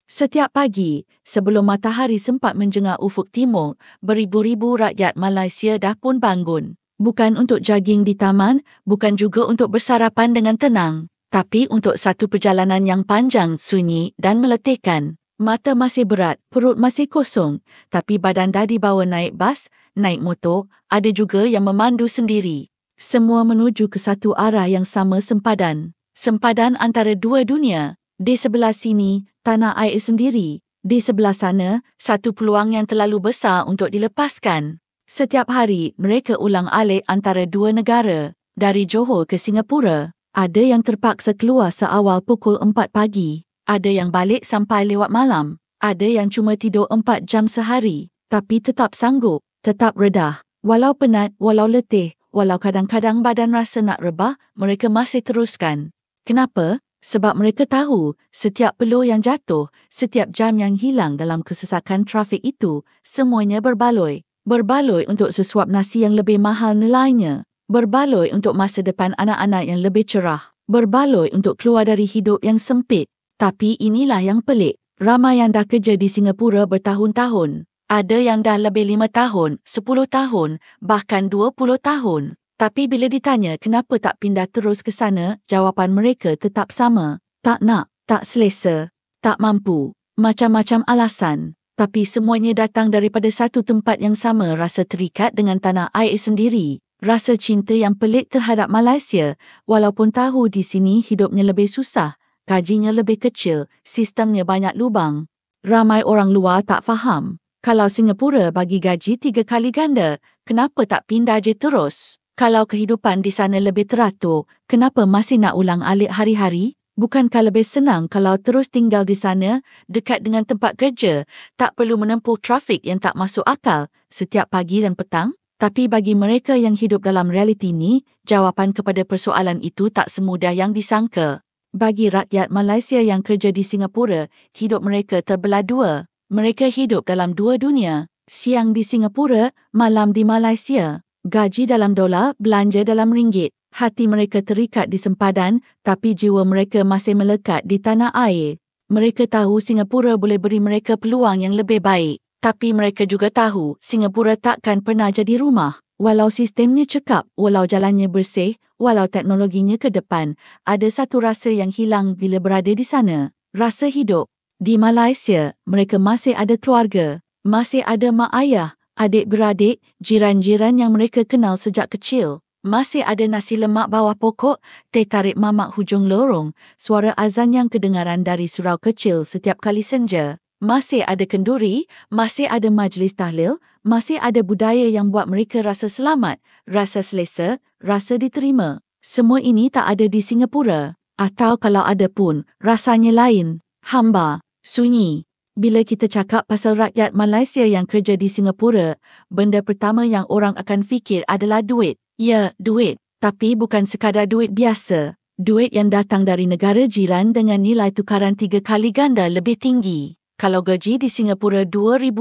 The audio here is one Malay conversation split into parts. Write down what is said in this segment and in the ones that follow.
Setiap pagi, sebelum matahari sempat menjengah ufuk timur, beribu-ribu rakyat Malaysia dah pun bangun. Bukan untuk jogging di taman, bukan juga untuk bersarapan dengan tenang, tapi untuk satu perjalanan yang panjang, sunyi dan meletihkan. Mata masih berat, perut masih kosong, tapi badan dah dibawa naik bas, naik motor, ada juga yang memandu sendiri. Semua menuju ke satu arah yang sama, sempadan. Sempadan antara dua dunia. Di sebelah sini, tanah air sendiri. Di sebelah sana, satu peluang yang terlalu besar untuk dilepaskan. Setiap hari, mereka ulang-alik antara dua negara. Dari Johor ke Singapura, ada yang terpaksa keluar seawal pukul 4 pagi. Ada yang balik sampai lewat malam. Ada yang cuma tidur 4 jam sehari. Tapi tetap sanggup, tetap redah. Walau penat, walau letih, walau kadang-kadang badan rasa nak rebah, mereka masih teruskan. Kenapa? Sebab mereka tahu setiap peluh yang jatuh, setiap jam yang hilang dalam kesesakan trafik itu, semuanya berbaloi. Berbaloi untuk sesuap nasi yang lebih mahal nilainya. Berbaloi untuk masa depan anak-anak yang lebih cerah. Berbaloi untuk keluar dari hidup yang sempit. Tapi inilah yang pelik. Ramai yang dah kerja di Singapura bertahun-tahun. Ada yang dah lebih 5 tahun, 10 tahun, bahkan 20 tahun. Tapi bila ditanya kenapa tak pindah terus ke sana, jawapan mereka tetap sama. Tak nak, tak selesa, tak mampu. Macam-macam alasan. Tapi semuanya datang daripada satu tempat yang sama, rasa terikat dengan tanah air sendiri. Rasa cinta yang pelik terhadap Malaysia, walaupun tahu di sini hidupnya lebih susah, gajinya lebih kecil, sistemnya banyak lubang. Ramai orang luar tak faham. Kalau Singapura bagi gaji 3 kali ganda, kenapa tak pindah je terus? Kalau kehidupan di sana lebih teratur, kenapa masih nak ulang-alik hari-hari? Bukankah lebih senang kalau terus tinggal di sana, dekat dengan tempat kerja, tak perlu menempuh trafik yang tak masuk akal setiap pagi dan petang? Tapi bagi mereka yang hidup dalam realiti ini, jawapan kepada persoalan itu tak semudah yang disangka. Bagi rakyat Malaysia yang kerja di Singapura, hidup mereka terbelah dua. Mereka hidup dalam dua dunia. Siang di Singapura, malam di Malaysia. Gaji dalam dolar, belanja dalam ringgit. Hati mereka terikat di sempadan, tapi jiwa mereka masih melekat di tanah air. Mereka tahu Singapura boleh beri mereka peluang yang lebih baik. Tapi mereka juga tahu Singapura takkan pernah jadi rumah. Walau sistemnya cekap, walau jalannya bersih, walau teknologinya ke depan, ada satu rasa yang hilang bila berada di sana. Rasa hidup. Di Malaysia, mereka masih ada keluarga. Masih ada mak ayah, adik-beradik, jiran-jiran yang mereka kenal sejak kecil. Masih ada nasi lemak bawah pokok, teh tarik mamak hujung lorong, suara azan yang kedengaran dari surau kecil setiap kali senja. Masih ada kenduri, masih ada majlis tahlil, masih ada budaya yang buat mereka rasa selamat, rasa selesa, rasa diterima. Semua ini tak ada di Singapura. Atau kalau ada pun, rasanya lain. Hamba, sunyi. Bila kita cakap pasal rakyat Malaysia yang kerja di Singapura, benda pertama yang orang akan fikir adalah duit. Ya, duit. Tapi bukan sekadar duit biasa. Duit yang datang dari negara jiran dengan nilai tukaran 3 kali ganda lebih tinggi. Kalau gaji di Singapura $2,000,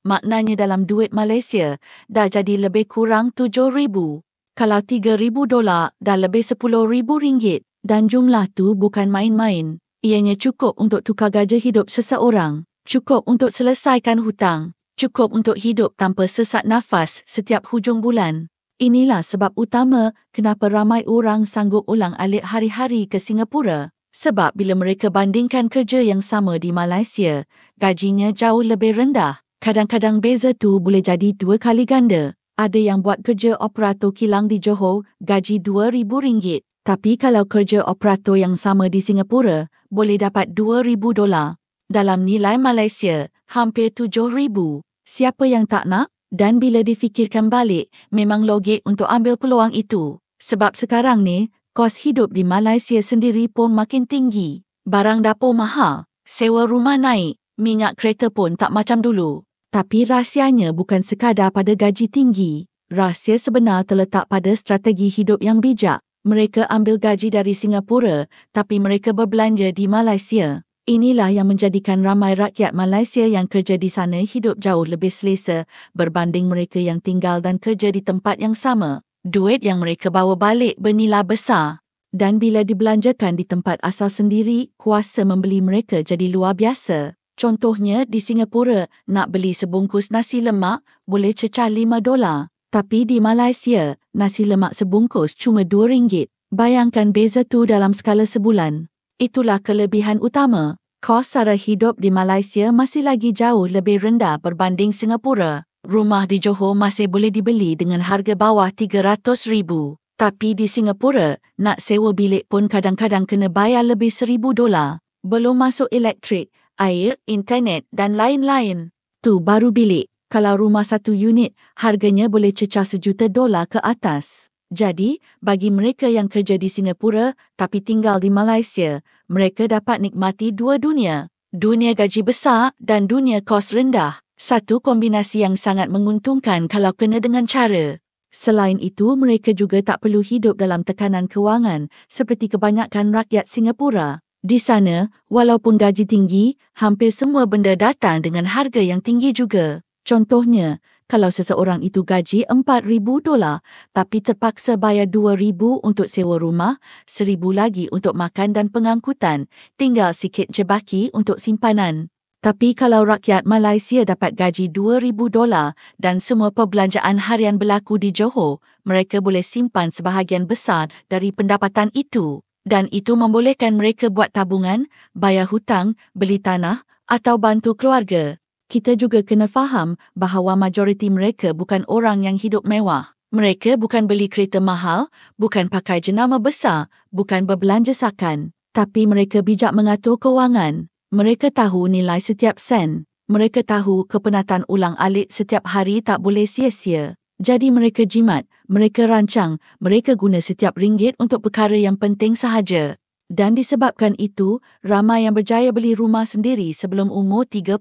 maknanya dalam duit Malaysia dah jadi lebih kurang $7,000. Kalau $3,000 dah lebih RM10,000 dan jumlah tu bukan main-main. Ianya cukup untuk tukar gaji hidup seseorang, cukup untuk selesaikan hutang, cukup untuk hidup tanpa sesak nafas setiap hujung bulan. Inilah sebab utama kenapa ramai orang sanggup ulang-alik hari-hari ke Singapura. Sebab bila mereka bandingkan kerja yang sama di Malaysia, gajinya jauh lebih rendah. Kadang-kadang beza tu boleh jadi 2 kali ganda. Ada yang buat kerja operator kilang di Johor, gaji RM2,000. Tapi kalau kerja operator yang sama di Singapura, boleh dapat $2,000. Dalam nilai Malaysia, hampir $7,000. Siapa yang tak nak? Dan bila difikirkan balik, memang logik untuk ambil peluang itu. Sebab sekarang ni, kos hidup di Malaysia sendiri pun makin tinggi. Barang dapur mahal, sewa rumah naik, minyak kereta pun tak macam dulu. Tapi rahsianya bukan sekadar pada gaji tinggi. Rahsia sebenar terletak pada strategi hidup yang bijak. Mereka ambil gaji dari Singapura, tapi mereka berbelanja di Malaysia. Inilah yang menjadikan ramai rakyat Malaysia yang kerja di sana hidup jauh lebih selesa berbanding mereka yang tinggal dan kerja di tempat yang sama. Duit yang mereka bawa balik bernilai besar. Dan bila dibelanjakan di tempat asal sendiri, kuasa membeli mereka jadi luar biasa. Contohnya, di Singapura, nak beli sebungkus nasi lemak boleh cecah $5. Tapi di Malaysia, nasi lemak sebungkus cuma RM2. Bayangkan beza tu dalam skala sebulan. Itulah kelebihan utama. Kos sara hidup di Malaysia masih lagi jauh lebih rendah berbanding Singapura. Rumah di Johor masih boleh dibeli dengan harga bawah $300,000. Tapi di Singapura, nak sewa bilik pun kadang-kadang kena bayar lebih $1,000. Belum masuk elektrik, air, internet dan lain-lain. Tu baru bilik. Kalau rumah 1 unit, harganya boleh cecah $1 juta ke atas. Jadi, bagi mereka yang kerja di Singapura tapi tinggal di Malaysia, mereka dapat nikmati dua dunia. Dunia gaji besar dan dunia kos rendah. Satu kombinasi yang sangat menguntungkan kalau kena dengan cara. Selain itu, mereka juga tak perlu hidup dalam tekanan kewangan seperti kebanyakan rakyat Singapura. Di sana, walaupun gaji tinggi, hampir semua benda datang dengan harga yang tinggi juga. Contohnya, kalau seseorang itu gaji $4,000 tapi terpaksa bayar $2,000 untuk sewa rumah, $1,000 lagi untuk makan dan pengangkutan, tinggal sikit je baki untuk simpanan. Tapi kalau rakyat Malaysia dapat gaji $2,000 dan semua perbelanjaan harian berlaku di Johor, mereka boleh simpan sebahagian besar dari pendapatan itu. Dan itu membolehkan mereka buat tabungan, bayar hutang, beli tanah atau bantu keluarga. Kita juga kena faham bahawa majoriti mereka bukan orang yang hidup mewah. Mereka bukan beli kereta mahal, bukan pakai jenama besar, bukan berbelanja sakan. Tapi mereka bijak mengatur kewangan. Mereka tahu nilai setiap sen. Mereka tahu kepenatan ulang-alik setiap hari tak boleh sia-sia. Jadi mereka jimat, mereka rancang, mereka guna setiap ringgit untuk perkara yang penting sahaja. Dan disebabkan itu, ramai yang berjaya beli rumah sendiri sebelum umur 30.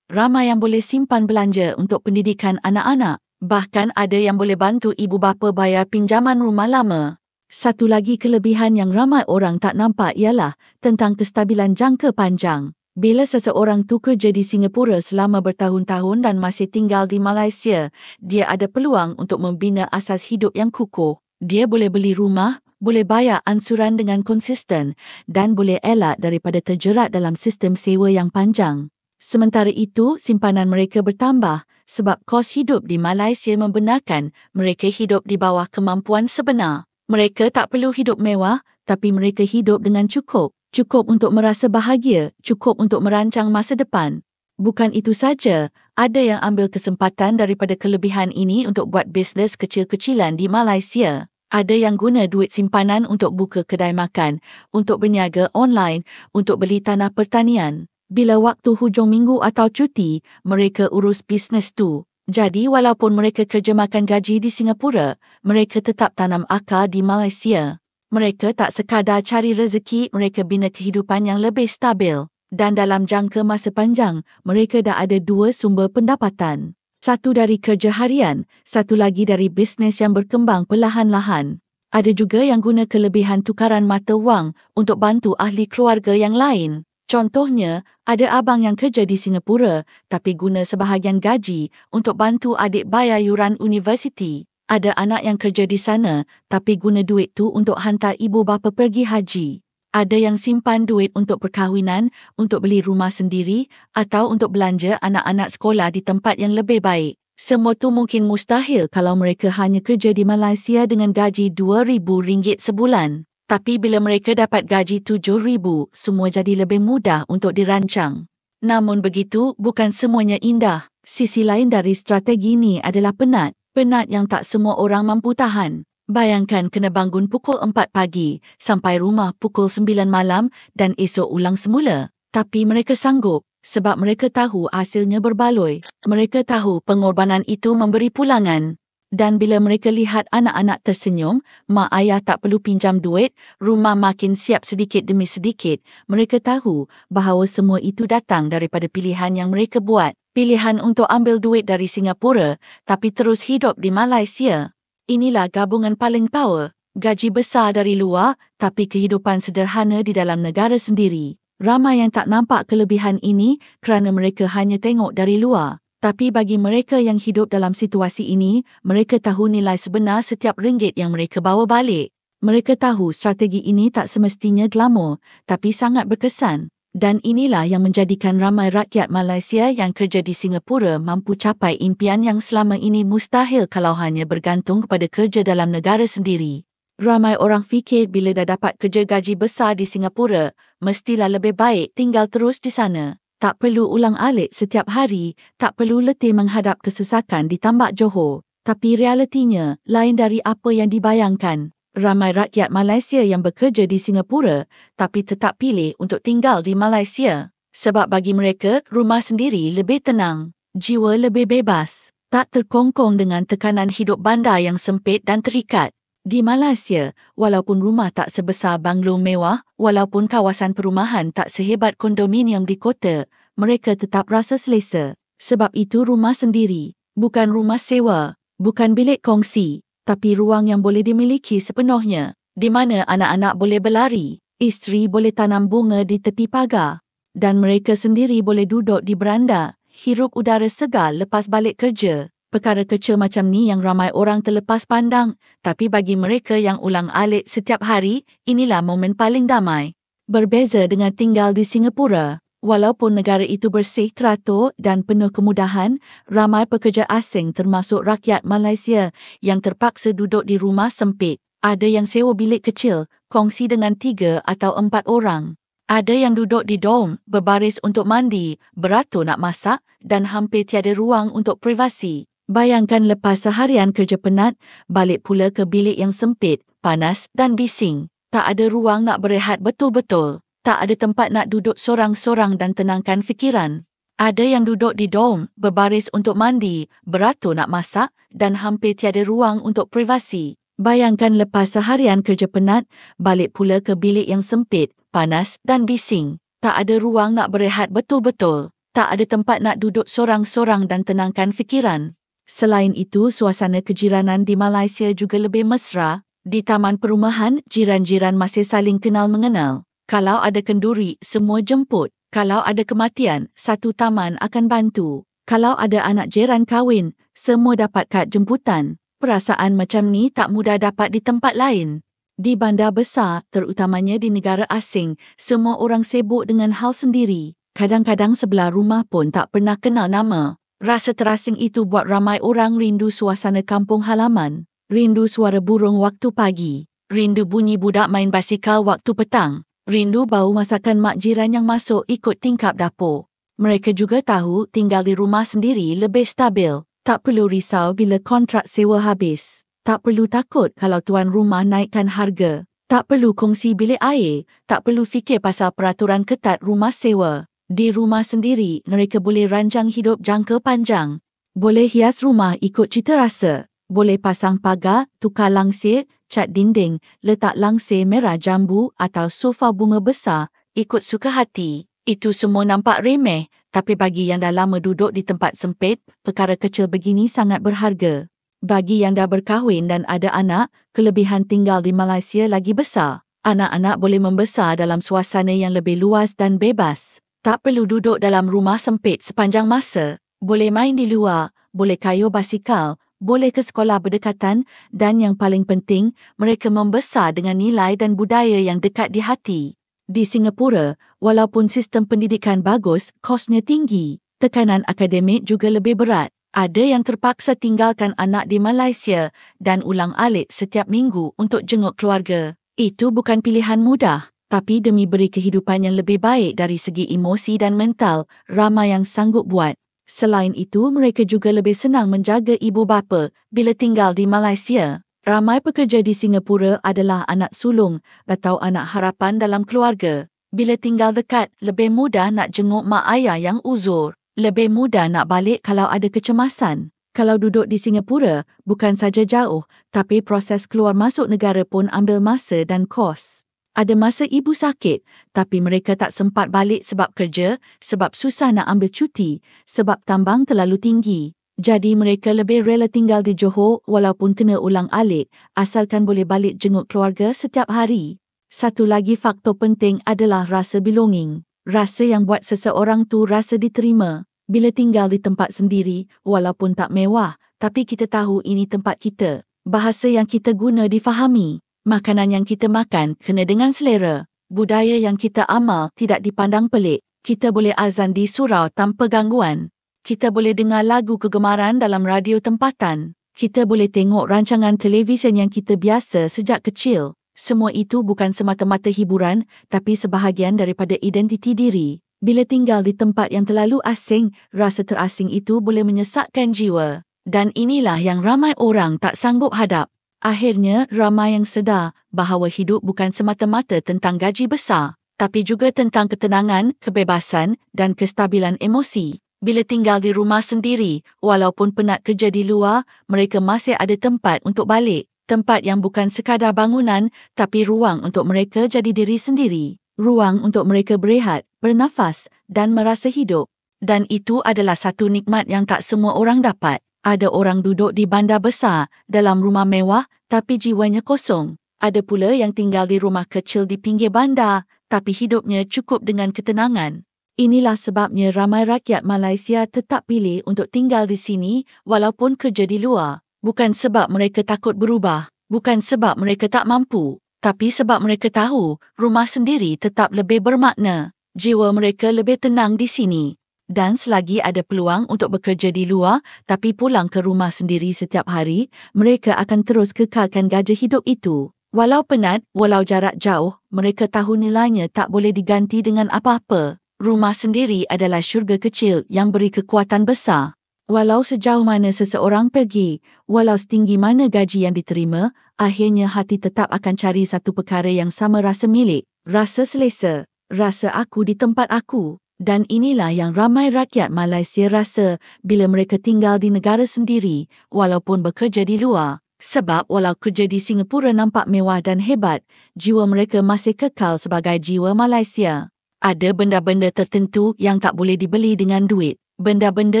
Ramai yang boleh simpan belanja untuk pendidikan anak-anak. Bahkan ada yang boleh bantu ibu bapa bayar pinjaman rumah lama. Satu lagi kelebihan yang ramai orang tak nampak ialah tentang kestabilan jangka panjang. Bila seseorang tu kerja di Singapura selama bertahun-tahun dan masih tinggal di Malaysia, dia ada peluang untuk membina asas hidup yang kukuh. Dia boleh beli rumah, boleh bayar ansuran dengan konsisten dan boleh elak daripada terjerat dalam sistem sewa yang panjang. Sementara itu, simpanan mereka bertambah sebab kos hidup di Malaysia membenarkan mereka hidup di bawah kemampuan sebenar. Mereka tak perlu hidup mewah, tapi mereka hidup dengan cukup. Cukup untuk merasa bahagia, cukup untuk merancang masa depan. Bukan itu saja, ada yang ambil kesempatan daripada kelebihan ini untuk buat bisnes kecil-kecilan di Malaysia. Ada yang guna duit simpanan untuk buka kedai makan, untuk berniaga online, untuk beli tanah pertanian. Bila waktu hujung minggu atau cuti, mereka urus bisnes tu. Jadi, walaupun mereka kerja makan gaji di Singapura, mereka tetap tanam akar di Malaysia. Mereka tak sekadar cari rezeki, mereka bina kehidupan yang lebih stabil. Dan dalam jangka masa panjang, mereka dah ada dua sumber pendapatan. Satu dari kerja harian, satu lagi dari bisnes yang berkembang perlahan-lahan. Ada juga yang guna kelebihan tukaran mata wang untuk bantu ahli keluarga yang lain. Contohnya, ada abang yang kerja di Singapura tapi guna sebahagian gaji untuk bantu adik bayar yuran universiti. Ada anak yang kerja di sana tapi guna duit tu untuk hantar ibu bapa pergi haji. Ada yang simpan duit untuk perkahwinan, untuk beli rumah sendiri atau untuk belanja anak-anak sekolah di tempat yang lebih baik. Semua tu mungkin mustahil kalau mereka hanya kerja di Malaysia dengan gaji RM2,000 sebulan. Tapi bila mereka dapat gaji RM7,000, semua jadi lebih mudah untuk dirancang. Namun begitu, bukan semuanya indah. Sisi lain dari strategi ini adalah penat. Penat yang tak semua orang mampu tahan. Bayangkan kena bangun pukul 4 pagi, sampai rumah pukul 9 malam dan esok ulang semula. Tapi mereka sanggup sebab mereka tahu hasilnya berbaloi. Mereka tahu pengorbanan itu memberi pulangan. Dan bila mereka lihat anak-anak tersenyum, mak ayah tak perlu pinjam duit, rumah makin siap sedikit demi sedikit, mereka tahu bahawa semua itu datang daripada pilihan yang mereka buat. Pilihan untuk ambil duit dari Singapura, tapi terus hidup di Malaysia. Inilah gabungan paling power. Gaji besar dari luar, tapi kehidupan sederhana di dalam negara sendiri. Ramai yang tak nampak kelebihan ini kerana mereka hanya tengok dari luar. Tapi bagi mereka yang hidup dalam situasi ini, mereka tahu nilai sebenar setiap ringgit yang mereka bawa balik. Mereka tahu strategi ini tak semestinya glamor, tapi sangat berkesan. Dan inilah yang menjadikan ramai rakyat Malaysia yang kerja di Singapura mampu capai impian yang selama ini mustahil kalau hanya bergantung kepada kerja dalam negara sendiri. Ramai orang fikir bila dah dapat kerja gaji besar di Singapura, mestilah lebih baik tinggal terus di sana. Tak perlu ulang-alik setiap hari, tak perlu letih menghadap kesesakan di Tambak Johor. Tapi realitinya lain dari apa yang dibayangkan. Ramai rakyat Malaysia yang bekerja di Singapura tapi tetap pilih untuk tinggal di Malaysia. Sebab bagi mereka, rumah sendiri lebih tenang, jiwa lebih bebas, tak terkongkong dengan tekanan hidup bandar yang sempit dan terikat. Di Malaysia, walaupun rumah tak sebesar banglo mewah, walaupun kawasan perumahan tak sehebat kondominium di kota, mereka tetap rasa selesa. Sebab itu rumah sendiri, bukan rumah sewa, bukan bilik kongsi, tapi ruang yang boleh dimiliki sepenuhnya, di mana anak-anak boleh berlari, isteri boleh tanam bunga di tepi pagar, dan mereka sendiri boleh duduk di beranda, hirup udara segar lepas balik kerja. Perkara kecil macam ni yang ramai orang terlepas pandang, tapi bagi mereka yang ulang-alik setiap hari, inilah momen paling damai. Berbeza dengan tinggal di Singapura, walaupun negara itu bersih, teratur dan penuh kemudahan, ramai pekerja asing termasuk rakyat Malaysia yang terpaksa duduk di rumah sempit. Ada yang sewa bilik kecil, kongsi dengan 3 atau 4 orang. Ada yang duduk di dorm, berbaris untuk mandi, beratur nak masak dan hampir tiada ruang untuk privasi. Bayangkan lepas seharian kerja penat, balik pula ke bilik yang sempit, panas dan bising. Tak ada ruang nak berehat betul-betul. Tak ada tempat nak duduk sorang-sorang dan tenangkan fikiran. Ada yang duduk di dorm, berbaris untuk mandi, beratur nak masak dan hampir tiada ruang untuk privasi. Bayangkan lepas seharian kerja penat, balik pula ke bilik yang sempit, panas dan bising. Tak ada ruang nak berehat betul-betul. Tak ada tempat nak duduk sorang-sorang dan tenangkan fikiran. Selain itu, suasana kejiranan di Malaysia juga lebih mesra. Di taman perumahan, jiran-jiran masih saling kenal mengenal. Kalau ada kenduri, semua jemput. Kalau ada kematian, satu taman akan bantu. Kalau ada anak jiran kahwin, semua dapat kad jemputan. Perasaan macam ni tak mudah dapat di tempat lain. Di bandar besar, terutamanya di negara asing, semua orang sibuk dengan hal sendiri. Kadang-kadang sebelah rumah pun tak pernah kenal nama. Rasa terasing itu buat ramai orang rindu suasana kampung halaman. Rindu suara burung waktu pagi. Rindu bunyi budak main basikal waktu petang. Rindu bau masakan mak jiran yang masuk ikut tingkap dapur. Mereka juga tahu tinggal di rumah sendiri lebih stabil. Tak perlu risau bila kontrak sewa habis. Tak perlu takut kalau tuan rumah naikkan harga. Tak perlu kongsi bilik air. Tak perlu fikir pasal peraturan ketat rumah sewa. Di rumah sendiri, mereka boleh rancang hidup jangka panjang. Boleh hias rumah ikut cita rasa. Boleh pasang pagar, tukar langsir, cat dinding, letak langsir merah jambu atau sofa bunga besar, ikut suka hati. Itu semua nampak remeh, tapi bagi yang dah lama duduk di tempat sempit, perkara kecil begini sangat berharga. Bagi yang dah berkahwin dan ada anak, kelebihan tinggal di Malaysia lagi besar. Anak-anak boleh membesar dalam suasana yang lebih luas dan bebas. Tak perlu duduk dalam rumah sempit sepanjang masa. Boleh main di luar, boleh kayuh basikal, boleh ke sekolah berdekatan dan yang paling penting, mereka membesar dengan nilai dan budaya yang dekat di hati. Di Singapura, walaupun sistem pendidikan bagus, kosnya tinggi. Tekanan akademik juga lebih berat. Ada yang terpaksa tinggalkan anak di Malaysia dan ulang-alik setiap minggu untuk jenguk keluarga. Itu bukan pilihan mudah. Tapi demi beri kehidupan yang lebih baik dari segi emosi dan mental, ramai yang sanggup buat. Selain itu, mereka juga lebih senang menjaga ibu bapa bila tinggal di Malaysia. Ramai pekerja di Singapura adalah anak sulung atau anak harapan dalam keluarga. Bila tinggal dekat, lebih mudah nak jenguk mak ayah yang uzur. Lebih mudah nak balik kalau ada kecemasan. Kalau duduk di Singapura, bukan saja jauh, tapi proses keluar masuk negara pun ambil masa dan kos. Ada masa ibu sakit, tapi mereka tak sempat balik sebab kerja, sebab susah nak ambil cuti, sebab tambang terlalu tinggi. Jadi mereka lebih rela tinggal di Johor walaupun kena ulang-alik, asalkan boleh balik jenguk keluarga setiap hari. Satu lagi faktor penting adalah rasa belonging. Rasa yang buat seseorang tu rasa diterima. Bila tinggal di tempat sendiri, walaupun tak mewah, tapi kita tahu ini tempat kita. Bahasa yang kita guna difahami. Makanan yang kita makan kena dengan selera. Budaya yang kita amal tidak dipandang pelik. Kita boleh azan di surau tanpa gangguan. Kita boleh dengar lagu kegemaran dalam radio tempatan. Kita boleh tengok rancangan televisyen yang kita biasa sejak kecil. Semua itu bukan semata-mata hiburan, tapi sebahagian daripada identiti diri. Bila tinggal di tempat yang terlalu asing, rasa terasing itu boleh menyesakkan jiwa. Dan inilah yang ramai orang tak sanggup hadap. Akhirnya, ramai yang sedar bahawa hidup bukan semata-mata tentang gaji besar, tapi juga tentang ketenangan, kebebasan dan kestabilan emosi. Bila tinggal di rumah sendiri, walaupun penat kerja di luar, mereka masih ada tempat untuk balik. Tempat yang bukan sekadar bangunan, tapi ruang untuk mereka jadi diri sendiri. Ruang untuk mereka berehat, bernafas dan merasa hidup. Dan itu adalah satu nikmat yang tak semua orang dapat. Ada orang duduk di bandar besar, dalam rumah mewah, tapi jiwanya kosong. Ada pula yang tinggal di rumah kecil di pinggir bandar, tapi hidupnya cukup dengan ketenangan. Inilah sebabnya ramai rakyat Malaysia tetap pilih untuk tinggal di sini walaupun kerja di luar. Bukan sebab mereka takut berubah, bukan sebab mereka tak mampu, tapi sebab mereka tahu rumah sendiri tetap lebih bermakna. Jiwa mereka lebih tenang di sini. Dan selagi ada peluang untuk bekerja di luar tapi pulang ke rumah sendiri setiap hari, mereka akan terus kekalkan gaji hidup itu. Walau penat, walau jarak jauh, mereka tahu nilainya tak boleh diganti dengan apa-apa. Rumah sendiri adalah syurga kecil yang beri kekuatan besar. Walau sejauh mana seseorang pergi, walau setinggi mana gaji yang diterima, akhirnya hati tetap akan cari satu perkara yang sama rasa milik, rasa selesa, rasa aku di tempat aku. Dan inilah yang ramai rakyat Malaysia rasa bila mereka tinggal di negara sendiri walaupun bekerja di luar. Sebab walau kerja di Singapura nampak mewah dan hebat, jiwa mereka masih kekal sebagai jiwa Malaysia. Ada benda-benda tertentu yang tak boleh dibeli dengan duit. Benda-benda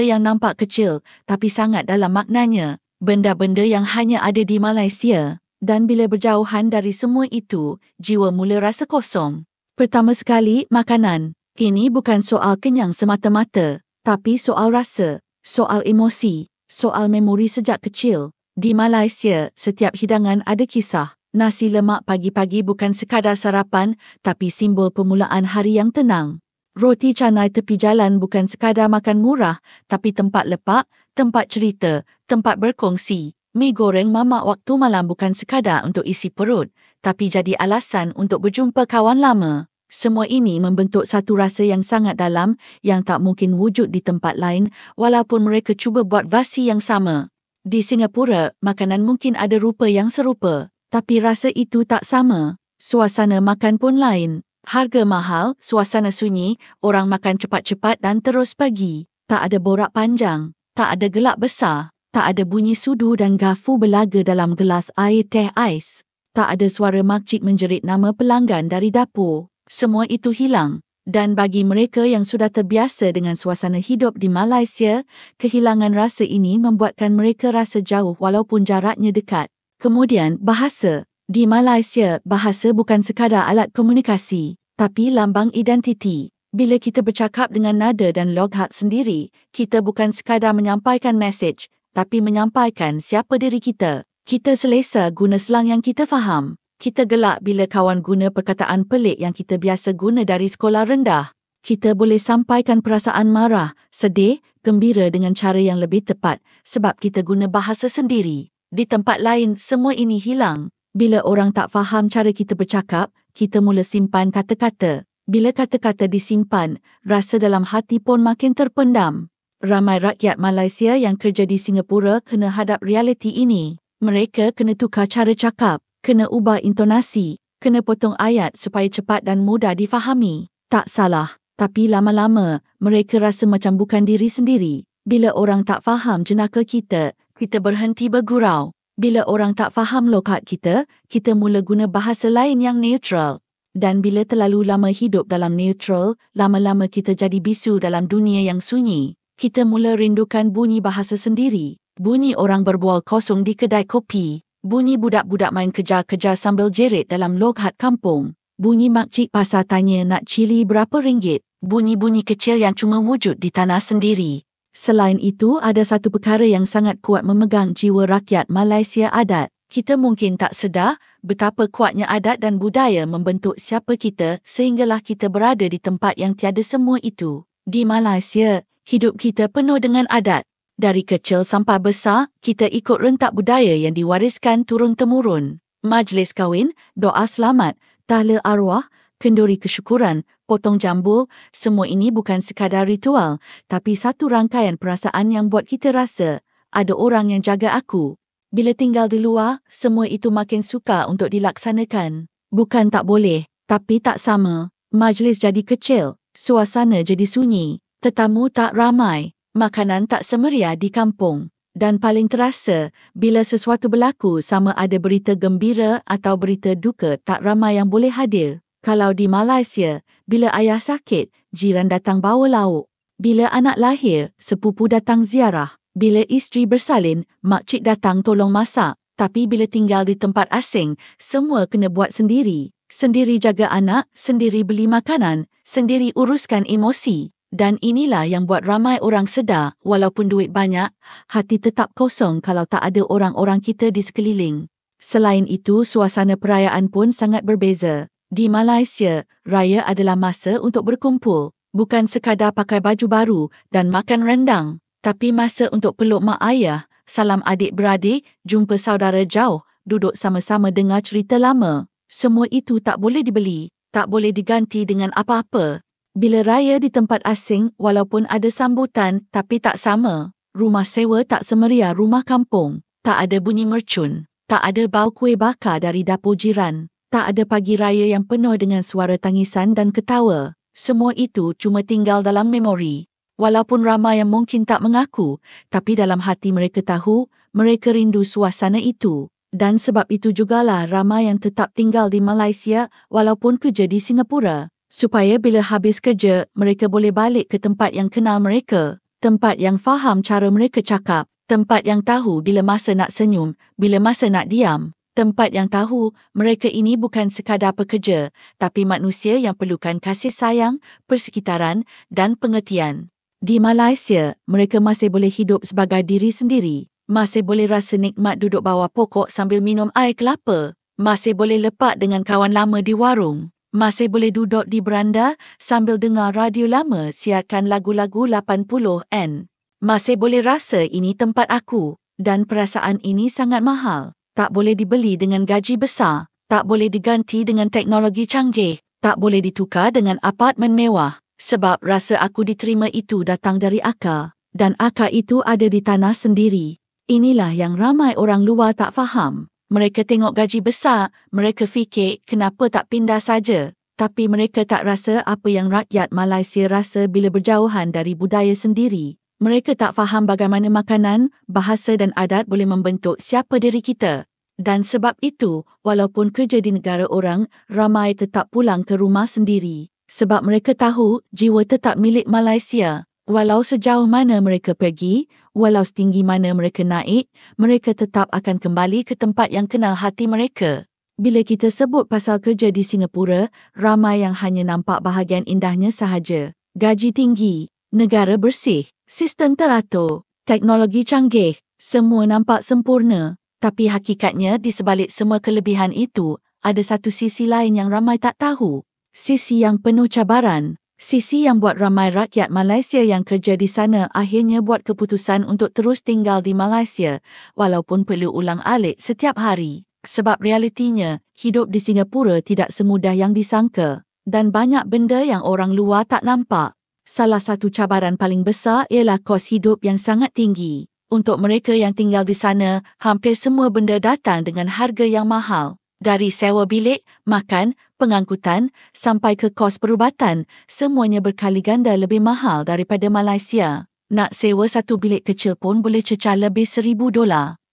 yang nampak kecil tapi sangat dalam maknanya. Benda-benda yang hanya ada di Malaysia. Dan bila berjauhan dari semua itu, jiwa mula rasa kosong. Pertama sekali, makanan. Ini bukan soal kenyang semata-mata, tapi soal rasa, soal emosi, soal memori sejak kecil. Di Malaysia, setiap hidangan ada kisah. Nasi lemak pagi-pagi bukan sekadar sarapan, tapi simbol permulaan hari yang tenang. Roti canai tepi jalan bukan sekadar makan murah, tapi tempat lepak, tempat cerita, tempat berkongsi. Mi goreng mamak waktu malam bukan sekadar untuk isi perut, tapi jadi alasan untuk berjumpa kawan lama. Semua ini membentuk satu rasa yang sangat dalam yang tak mungkin wujud di tempat lain walaupun mereka cuba buat versi yang sama. Di Singapura, makanan mungkin ada rupa yang serupa, tapi rasa itu tak sama. Suasana makan pun lain. Harga mahal, suasana sunyi, orang makan cepat-cepat dan terus pergi. Tak ada borak panjang, tak ada gelak besar, tak ada bunyi sudu dan garfu berlaga dalam gelas air teh ais. Tak ada suara makcik menjerit nama pelanggan dari dapur. Semua itu hilang. Dan bagi mereka yang sudah terbiasa dengan suasana hidup di Malaysia, kehilangan rasa ini membuatkan mereka rasa jauh walaupun jaraknya dekat. Kemudian, bahasa. Di Malaysia, bahasa bukan sekadar alat komunikasi, tapi lambang identiti. Bila kita bercakap dengan nada dan logat sendiri, kita bukan sekadar menyampaikan mesej, tapi menyampaikan siapa diri kita. Kita selesa guna slang yang kita faham. Kita gelak bila kawan guna perkataan pelik yang kita biasa guna dari sekolah rendah. Kita boleh sampaikan perasaan marah, sedih, gembira dengan cara yang lebih tepat sebab kita guna bahasa sendiri. Di tempat lain, semua ini hilang. Bila orang tak faham cara kita bercakap, kita mula simpan kata-kata. Bila kata-kata disimpan, rasa dalam hati pun makin terpendam. Ramai rakyat Malaysia yang kerja di Singapura kena hadap realiti ini. Mereka kena tukar cara cakap. Kena ubah intonasi, kena potong ayat supaya cepat dan mudah difahami. Tak salah, tapi lama-lama mereka rasa macam bukan diri sendiri. Bila orang tak faham jenaka kita, kita berhenti bergurau. Bila orang tak faham logat kita mula guna bahasa lain yang neutral. Dan bila terlalu lama hidup dalam neutral, lama-lama kita jadi bisu dalam dunia yang sunyi. Kita mula rindukan bunyi bahasa sendiri. Bunyi orang berbual kosong di kedai kopi. Bunyi budak-budak main kejar-kejar sambil jerit dalam logat kampung. Bunyi makcik pasar tanya nak cili berapa ringgit. Bunyi-bunyi kecil yang cuma wujud di tanah sendiri. Selain itu, ada satu perkara yang sangat kuat memegang jiwa rakyat Malaysia adat. Kita mungkin tak sedar betapa kuatnya adat dan budaya membentuk siapa kita sehinggalah kita berada di tempat yang tiada semua itu. Di Malaysia, hidup kita penuh dengan adat. Dari kecil sampai besar, kita ikut rentak budaya yang diwariskan turun-temurun. Majlis kahwin, doa selamat, tahlil arwah, kenduri kesyukuran, potong jambul, semua ini bukan sekadar ritual, tapi satu rangkaian perasaan yang buat kita rasa, ada orang yang jaga aku. Bila tinggal di luar, semua itu makin sukar untuk dilaksanakan. Bukan tak boleh, tapi tak sama. Majlis jadi kecil, suasana jadi sunyi, tetamu tak ramai, makanan tak semeriah di kampung. Dan paling terasa, bila sesuatu berlaku sama ada berita gembira atau berita duka, tak ramai yang boleh hadir. Kalau di Malaysia, bila ayah sakit, jiran datang bawa lauk. Bila anak lahir, sepupu datang ziarah. Bila isteri bersalin, makcik datang tolong masak. Tapi bila tinggal di tempat asing, semua kena buat sendiri. Sendiri jaga anak, sendiri beli makanan, sendiri uruskan emosi. Dan inilah yang buat ramai orang sedar, walaupun duit banyak, hati tetap kosong kalau tak ada orang-orang kita di sekeliling. Selain itu, suasana perayaan pun sangat berbeza. Di Malaysia, raya adalah masa untuk berkumpul. Bukan sekadar pakai baju baru dan makan rendang. Tapi masa untuk peluk mak ayah, salam adik-beradik, jumpa saudara jauh, duduk sama-sama dengar cerita lama. Semua itu tak boleh dibeli, tak boleh diganti dengan apa-apa. Bila raya di tempat asing, walaupun ada sambutan, tapi tak sama. Rumah sewa tak semeriah rumah kampung. Tak ada bunyi mercun. Tak ada bau kuih bakar dari dapur jiran. Tak ada pagi raya yang penuh dengan suara tangisan dan ketawa. Semua itu cuma tinggal dalam memori. Walaupun ramai yang mungkin tak mengaku, tapi dalam hati mereka tahu, mereka rindu suasana itu. Dan sebab itu jugalah ramai yang tetap tinggal di Malaysia walaupun kerja di Singapura. Supaya bila habis kerja, mereka boleh balik ke tempat yang kenal mereka. Tempat yang faham cara mereka cakap. Tempat yang tahu bila masa nak senyum, bila masa nak diam. Tempat yang tahu mereka ini bukan sekadar pekerja, tapi manusia yang perlukan kasih sayang, persekitaran dan pengertian. Di Malaysia, mereka masih boleh hidup sebagai diri sendiri. Masih boleh rasa nikmat duduk bawah pokok sambil minum air kelapa. Masih boleh lepak dengan kawan lama di warung. Masih boleh duduk di beranda sambil dengar radio lama siarkan lagu-lagu 80-an. Masih boleh rasa ini tempat aku. Dan perasaan ini sangat mahal. Tak boleh dibeli dengan gaji besar. Tak boleh diganti dengan teknologi canggih. Tak boleh ditukar dengan apartmen mewah. Sebab rasa aku diterima itu datang dari akar. Dan akar itu ada di tanah sendiri. Inilah yang ramai orang luar tak faham. Mereka tengok gaji besar, mereka fikir kenapa tak pindah saja. Tapi mereka tak rasa apa yang rakyat Malaysia rasa bila berjauhan dari budaya sendiri. Mereka tak faham bagaimana makanan, bahasa dan adat boleh membentuk siapa diri kita. Dan sebab itu, walaupun kerja di negara orang, ramai tetap pulang ke rumah sendiri. Sebab mereka tahu jiwa tetap milik Malaysia. Walau sejauh mana mereka pergi, walau setinggi mana mereka naik, mereka tetap akan kembali ke tempat yang kenal hati mereka. Bila kita sebut pasal kerja di Singapura, ramai yang hanya nampak bahagian indahnya sahaja. Gaji tinggi, negara bersih, sistem teratur, teknologi canggih, semua nampak sempurna. Tapi hakikatnya di sebalik semua kelebihan itu, ada satu sisi lain yang ramai tak tahu. Sisi yang penuh cabaran, sisi yang buat ramai rakyat Malaysia yang kerja di sana akhirnya buat keputusan untuk terus tinggal di Malaysia walaupun perlu ulang-alik setiap hari. Sebab realitinya, hidup di Singapura tidak semudah yang disangka dan banyak benda yang orang luar tak nampak. Salah satu cabaran paling besar ialah kos hidup yang sangat tinggi. Untuk mereka yang tinggal di sana, hampir semua benda datang dengan harga yang mahal. Dari sewa bilik, makan, pengangkutan, sampai ke kos perubatan, semuanya berkali ganda lebih mahal daripada Malaysia. Nak sewa satu bilik kecil pun boleh cecah lebih $1,000.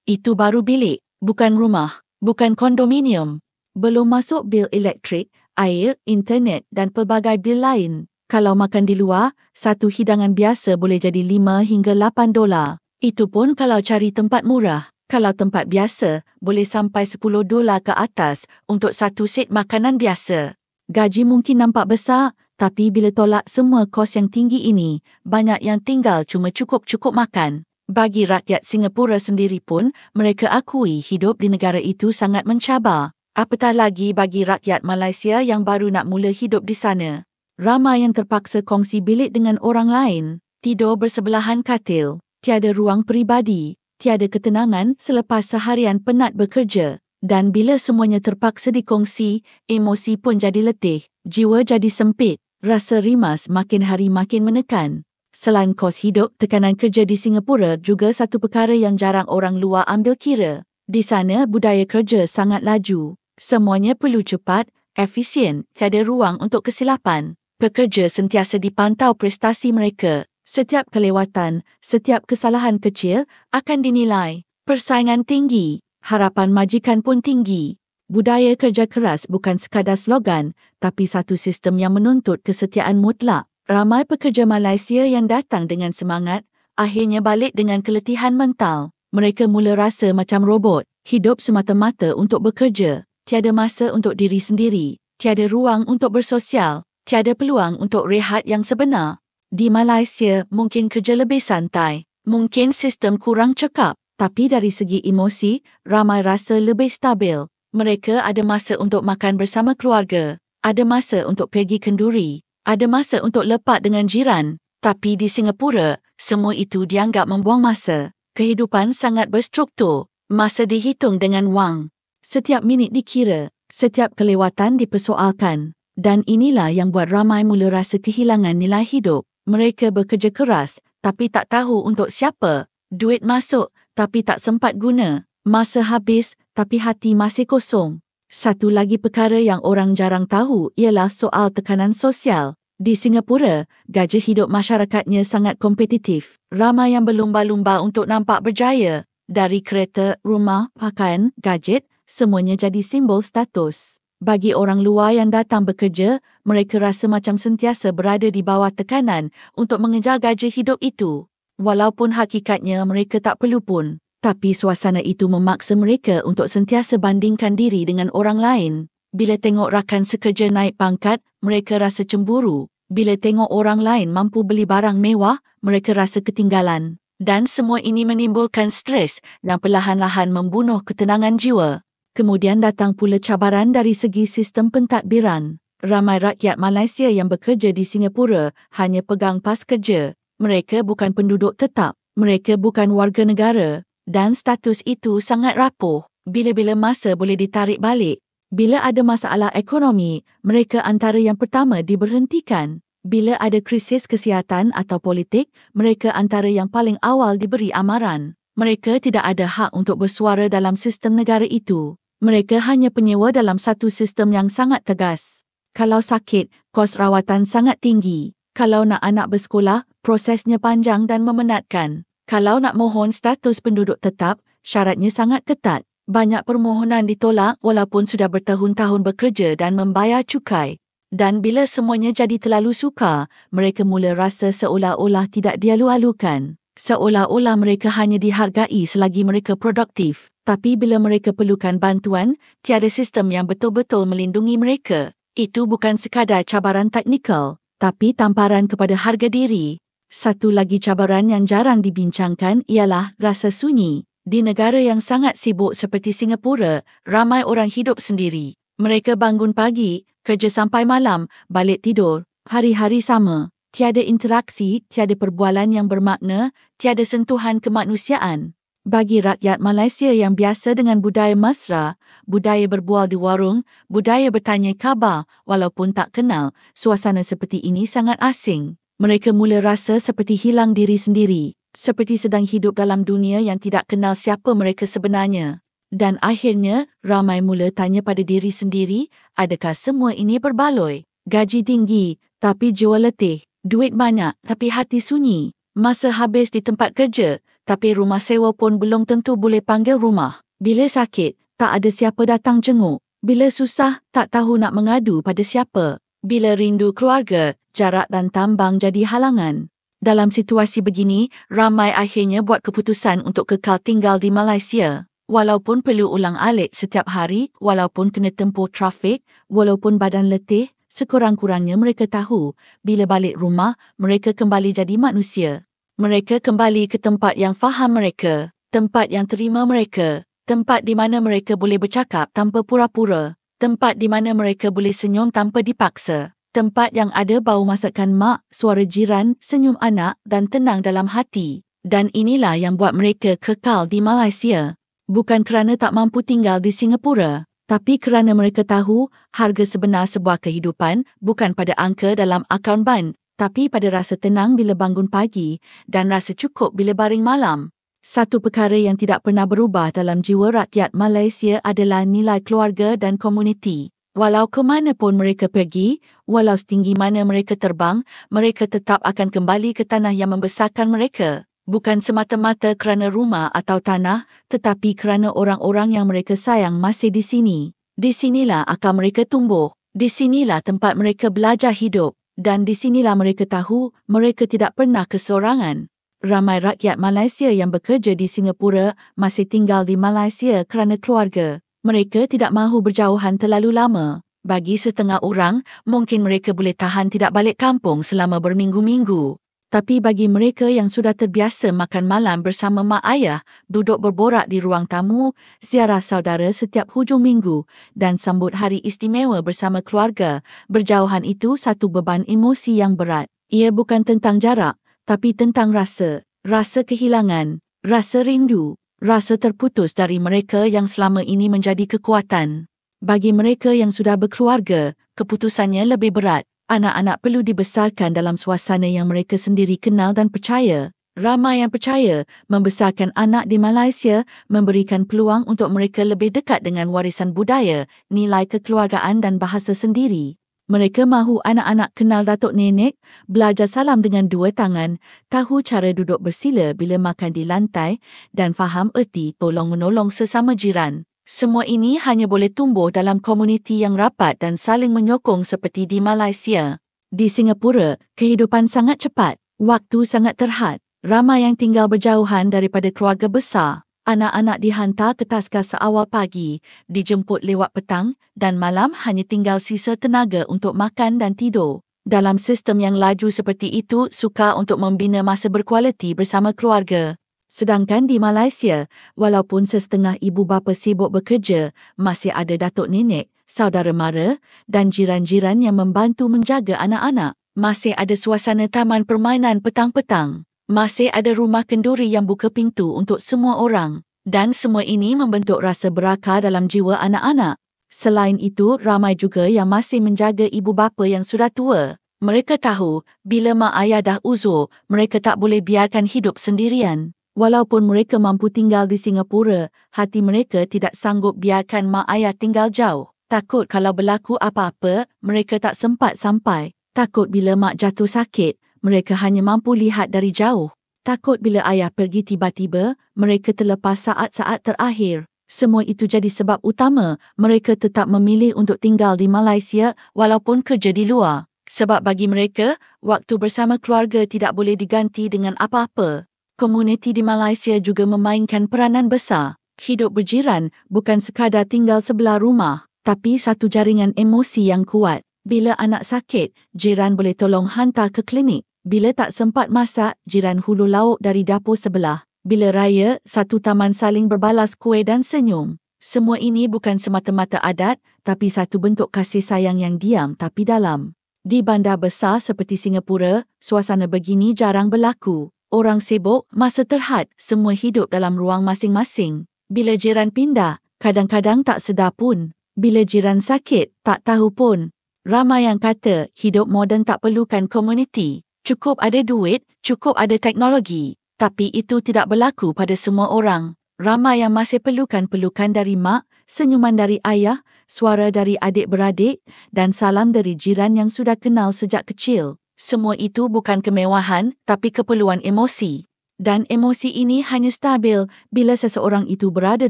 Itu baru bilik, bukan rumah, bukan kondominium. Belum masuk bil elektrik, air, internet dan pelbagai bil lain. Kalau makan di luar, satu hidangan biasa boleh jadi $5 hingga $8. Itu pun kalau cari tempat murah. Kalau tempat biasa, boleh sampai $10 ke atas untuk satu set makanan biasa. Gaji mungkin nampak besar, tapi bila tolak semua kos yang tinggi ini, banyak yang tinggal cuma cukup-cukup makan. Bagi rakyat Singapura sendiri pun, mereka akui hidup di negara itu sangat mencabar. Apatah lagi bagi rakyat Malaysia yang baru nak mula hidup di sana. Ramai yang terpaksa kongsi bilik dengan orang lain, tidur bersebelahan katil, tiada ruang peribadi, tiada ketenangan selepas seharian penat bekerja. Dan bila semuanya terpaksa dikongsi, emosi pun jadi letih, jiwa jadi sempit, rasa rimas makin hari makin menekan. Selain kos hidup, tekanan kerja di Singapura juga satu perkara yang jarang orang luar ambil kira. Di sana, budaya kerja sangat laju. Semuanya perlu cepat, efisien, tiada ruang untuk kesilapan. Pekerja sentiasa dipantau prestasi mereka. Setiap kelewatan, setiap kesalahan kecil akan dinilai. Persaingan tinggi. Harapan majikan pun tinggi. Budaya kerja keras bukan sekadar slogan, tapi satu sistem yang menuntut kesetiaan mutlak. Ramai pekerja Malaysia yang datang dengan semangat, akhirnya balik dengan keletihan mental. Mereka mula rasa macam robot, hidup semata-mata untuk bekerja. Tiada masa untuk diri sendiri, tiada ruang untuk bersosial, tiada peluang untuk rehat yang sebenar. Di Malaysia, mungkin kerja lebih santai, mungkin sistem kurang cekap. Tapi dari segi emosi, ramai rasa lebih stabil. Mereka ada masa untuk makan bersama keluarga, ada masa untuk pergi kenduri, ada masa untuk lepak dengan jiran. Tapi di Singapura, semua itu dianggap membuang masa. Kehidupan sangat berstruktur, masa dihitung dengan wang. Setiap minit dikira, setiap kelewatan dipersoalkan. Dan inilah yang buat ramai mula rasa kehilangan nilai hidup. Mereka bekerja keras, tapi tak tahu untuk siapa. Duit masuk, tapi tak sempat guna. Masa habis, tapi hati masih kosong. Satu lagi perkara yang orang jarang tahu ialah soal tekanan sosial. Di Singapura, gaji hidup masyarakatnya sangat kompetitif. Ramai yang berlumba-lumba untuk nampak berjaya. Dari kereta, rumah, pakaian, gadget, semuanya jadi simbol status. Bagi orang luar yang datang bekerja, mereka rasa macam sentiasa berada di bawah tekanan untuk mengejar gaji hidup itu. Walaupun hakikatnya mereka tak perlu pun, tapi suasana itu memaksa mereka untuk sentiasa bandingkan diri dengan orang lain. Bila tengok rakan sekerja naik pangkat, mereka rasa cemburu. Bila tengok orang lain mampu beli barang mewah, mereka rasa ketinggalan. Dan semua ini menimbulkan stres dan perlahan-lahan membunuh ketenangan jiwa. Kemudian datang pula cabaran dari segi sistem pentadbiran. Ramai rakyat Malaysia yang bekerja di Singapura hanya pegang pas kerja. Mereka bukan penduduk tetap, mereka bukan warga negara dan status itu sangat rapuh. Bila-bila masa boleh ditarik balik. Bila ada masalah ekonomi, mereka antara yang pertama diberhentikan. Bila ada krisis kesihatan atau politik, mereka antara yang paling awal diberi amaran. Mereka tidak ada hak untuk bersuara dalam sistem negara itu. Mereka hanya penyewa dalam satu sistem yang sangat tegas. Kalau sakit, kos rawatan sangat tinggi. Kalau nak anak bersekolah, prosesnya panjang dan memenatkan. Kalau nak mohon status penduduk tetap, syaratnya sangat ketat. Banyak permohonan ditolak walaupun sudah bertahun-tahun bekerja dan membayar cukai. Dan bila semuanya jadi terlalu sukar, mereka mula rasa seolah-olah tidak dialu-alukan. Seolah-olah mereka hanya dihargai selagi mereka produktif. Tapi bila mereka perlukan bantuan, tiada sistem yang betul-betul melindungi mereka. Itu bukan sekadar cabaran teknikal, tapi tamparan kepada harga diri. Satu lagi cabaran yang jarang dibincangkan ialah rasa sunyi. Di negara yang sangat sibuk seperti Singapura, ramai orang hidup sendiri. Mereka bangun pagi, kerja sampai malam, balik tidur. Hari-hari sama. Tiada interaksi, tiada perbualan yang bermakna, tiada sentuhan kemanusiaan. Bagi rakyat Malaysia yang biasa dengan budaya mesra, budaya berbual di warung, budaya bertanya khabar walaupun tak kenal, suasana seperti ini sangat asing. Mereka mula rasa seperti hilang diri sendiri, seperti sedang hidup dalam dunia yang tidak kenal siapa mereka sebenarnya. Dan akhirnya, ramai mula tanya pada diri sendiri, adakah semua ini berbaloi? Gaji tinggi, tapi jiwa letih. Duit banyak, tapi hati sunyi. Masa habis di tempat kerja, tapi rumah sewa pun belum tentu boleh panggil rumah. Bila sakit, tak ada siapa datang jenguk. Bila susah, tak tahu nak mengadu pada siapa. Bila rindu keluarga, jarak dan tambang jadi halangan. Dalam situasi begini, ramai akhirnya buat keputusan untuk kekal tinggal di Malaysia. Walaupun perlu ulang-alik setiap hari, walaupun kena tempuh trafik, walaupun badan letih, sekurang-kurangnya mereka tahu, bila balik rumah, mereka kembali jadi manusia. Mereka kembali ke tempat yang faham mereka, tempat yang terima mereka, tempat di mana mereka boleh bercakap tanpa pura-pura, tempat di mana mereka boleh senyum tanpa dipaksa, tempat yang ada bau masakan mak, suara jiran, senyum anak dan tenang dalam hati. Dan inilah yang buat mereka kekal di Malaysia. Bukan kerana tak mampu tinggal di Singapura, tapi kerana mereka tahu harga sebenar sebuah kehidupan bukan pada angka dalam akaun bank, tapi pada rasa tenang bila bangun pagi dan rasa cukup bila baring malam. Satu perkara yang tidak pernah berubah dalam jiwa rakyat Malaysia adalah nilai keluarga dan komuniti. Walau ke mana pun mereka pergi, walau setinggi mana mereka terbang, mereka tetap akan kembali ke tanah yang membesarkan mereka. Bukan semata-mata kerana rumah atau tanah, tetapi kerana orang-orang yang mereka sayang masih di sini. Di sinilah akar mereka tumbuh. Di sinilah tempat mereka belajar hidup. Dan di sinilah mereka tahu mereka tidak pernah kesorangan. Ramai rakyat Malaysia yang bekerja di Singapura masih tinggal di Malaysia kerana keluarga. Mereka tidak mahu berjauhan terlalu lama. Bagi setengah orang, mungkin mereka boleh tahan tidak balik kampung selama berminggu-minggu. Tapi bagi mereka yang sudah terbiasa makan malam bersama mak ayah, duduk berborak di ruang tamu, ziarah saudara setiap hujung minggu dan sambut hari istimewa bersama keluarga, berjauhan itu satu beban emosi yang berat. Ia bukan tentang jarak, tapi tentang rasa. Rasa kehilangan, rasa rindu, rasa terputus dari mereka yang selama ini menjadi kekuatan. Bagi mereka yang sudah berkeluarga, keputusannya lebih berat. Anak-anak perlu dibesarkan dalam suasana yang mereka sendiri kenal dan percaya. Ramai yang percaya membesarkan anak di Malaysia memberikan peluang untuk mereka lebih dekat dengan warisan budaya, nilai kekeluargaan dan bahasa sendiri. Mereka mahu anak-anak kenal datuk nenek, belajar salam dengan dua tangan, tahu cara duduk bersila bila makan di lantai dan faham erti tolong-menolong sesama jiran. Semua ini hanya boleh tumbuh dalam komuniti yang rapat dan saling menyokong seperti di Malaysia. Di Singapura, kehidupan sangat cepat, waktu sangat terhad. Ramai yang tinggal berjauhan daripada keluarga besar. Anak-anak dihantar ke taska seawal pagi, dijemput lewat petang dan malam hanya tinggal sisa tenaga untuk makan dan tidur. Dalam sistem yang laju seperti itu, sukar untuk membina masa berkualiti bersama keluarga. Sedangkan di Malaysia, walaupun setengah ibu bapa sibuk bekerja, masih ada datuk nenek, saudara mara dan jiran-jiran yang membantu menjaga anak-anak. Masih ada suasana taman permainan petang-petang. Masih ada rumah kenduri yang buka pintu untuk semua orang. Dan semua ini membentuk rasa berakar dalam jiwa anak-anak. Selain itu, ramai juga yang masih menjaga ibu bapa yang sudah tua. Mereka tahu, bila mak ayah dah uzur, mereka tak boleh biarkan hidup sendirian. Walaupun mereka mampu tinggal di Singapura, hati mereka tidak sanggup biarkan mak ayah tinggal jauh. Takut kalau berlaku apa-apa, mereka tak sempat sampai. Takut bila mak jatuh sakit, mereka hanya mampu lihat dari jauh. Takut bila ayah pergi tiba-tiba, mereka terlepas saat-saat terakhir. Semua itu jadi sebab utama mereka tetap memilih untuk tinggal di Malaysia walaupun kerja di luar. Sebab bagi mereka, waktu bersama keluarga tidak boleh diganti dengan apa-apa. Komuniti di Malaysia juga memainkan peranan besar. Hidup berjiran bukan sekadar tinggal sebelah rumah, tapi satu jaringan emosi yang kuat. Bila anak sakit, jiran boleh tolong hantar ke klinik. Bila tak sempat masak, jiran hulur lauk dari dapur sebelah. Bila raya, satu taman saling berbalas kuih dan senyum. Semua ini bukan semata-mata adat, tapi satu bentuk kasih sayang yang diam tapi dalam. Di bandar besar seperti Singapura, suasana begini jarang berlaku. Orang sibuk, masa terhad, semua hidup dalam ruang masing-masing. Bila jiran pindah, kadang-kadang tak sedar pun. Bila jiran sakit, tak tahu pun. Ramai yang kata hidup moden tak perlukan komuniti. Cukup ada duit, cukup ada teknologi. Tapi itu tidak berlaku pada semua orang. Ramai yang masih perlukan pelukan dari mak, senyuman dari ayah, suara dari adik-beradik dan salam dari jiran yang sudah kenal sejak kecil. Semua itu bukan kemewahan, tapi keperluan emosi. Dan emosi ini hanya stabil bila seseorang itu berada